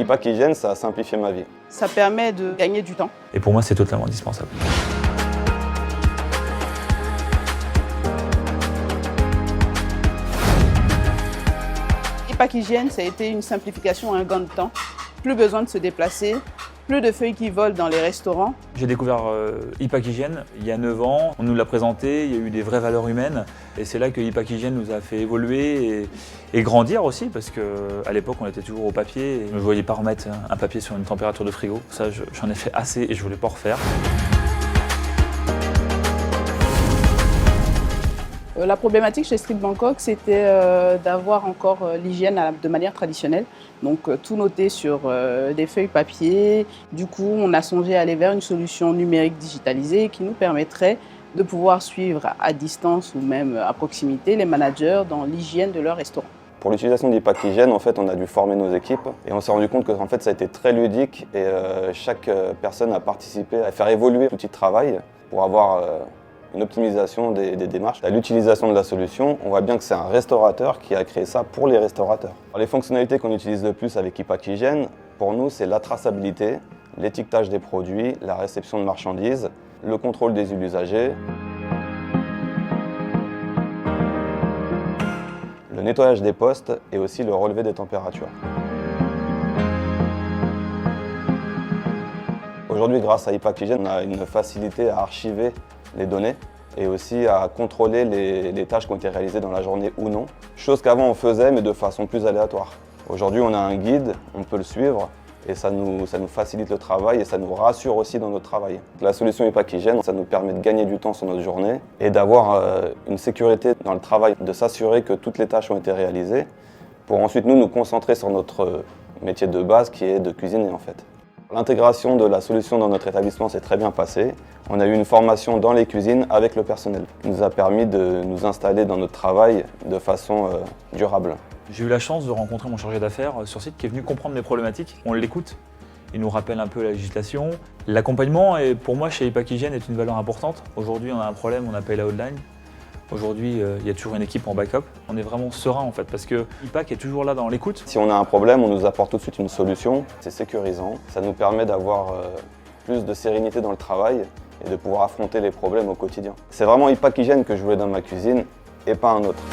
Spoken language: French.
Impact Hygiène, ça a simplifié ma vie. Ça permet de gagner du temps. Et pour moi, c'est totalement indispensable. Impact Hygiène, ça a été une simplification, un gain de temps. Plus besoin de se déplacer, plus de feuilles qui volent dans les restaurants. J'ai découvert Impact Hygiène il y a 9 ans. On nous l'a présenté, il y a eu des vraies valeurs humaines. Et c'est là que Impact Hygiène nous a fait évoluer et grandir aussi, parce qu'à l'époque, on était toujours au papier. Et je ne voyais pas remettre un papier sur une température de frigo. Ça, j'en ai fait assez et je ne voulais pas en refaire. La problématique chez Street Bangkok, c'était d'avoir encore l'hygiène de manière traditionnelle. Donc tout noté sur des feuilles papier. Du coup, on a songé à aller vers une solution numérique digitalisée qui nous permettrait de pouvoir suivre à distance ou même à proximité les managers dans l'hygiène de leur restaurant. Pour l'utilisation d'Impact Hygiène, en fait, on a dû former nos équipes et on s'est rendu compte que en fait, ça a été très ludique et chaque personne a participé à faire évoluer l'outil de travail pour avoir une optimisation des démarches. À l'utilisation de la solution, on voit bien que c'est un restaurateur qui a créé ça pour les restaurateurs. Alors, les fonctionnalités qu'on utilise le plus avec Impact Hygiène, pour nous, c'est la traçabilité, l'étiquetage des produits, la réception de marchandises, le contrôle des huiles usagées, le nettoyage des postes et aussi le relevé des températures. Aujourd'hui, grâce à Impact Hygiène, on a une facilité à archiver les données et aussi à contrôler les tâches qui ont été réalisées dans la journée ou non. Chose qu'avant on faisait mais de façon plus aléatoire. Aujourd'hui on a un guide, on peut le suivre et ça nous facilite le travail et ça nous rassure aussi dans notre travail. La solution Impact Hygiène, ça nous permet de gagner du temps sur notre journée et d'avoir une sécurité dans le travail, de s'assurer que toutes les tâches ont été réalisées pour ensuite nous concentrer sur notre métier de base qui est de cuisiner en fait. L'intégration de la solution dans notre établissement s'est très bien passée. On a eu une formation dans les cuisines avec le personnel, qui nous a permis de nous installer dans notre travail de façon durable. J'ai eu la chance de rencontrer mon chargé d'affaires sur site qui est venu comprendre mes problématiques. On l'écoute, il nous rappelle un peu la législation. L'accompagnement, pour moi, chez Impact Hygiène, est une valeur importante. Aujourd'hui, on a un problème, on appelle la hotline. Aujourd'hui, il y a toujours une équipe en backup. On est vraiment serein en fait, parce que Impact est toujours là dans l'écoute. Si on a un problème, on nous apporte tout de suite une solution. C'est sécurisant, ça nous permet d'avoir plus de sérénité dans le travail et de pouvoir affronter les problèmes au quotidien. C'est vraiment Impact Hygiène que je voulais dans ma cuisine et pas un autre.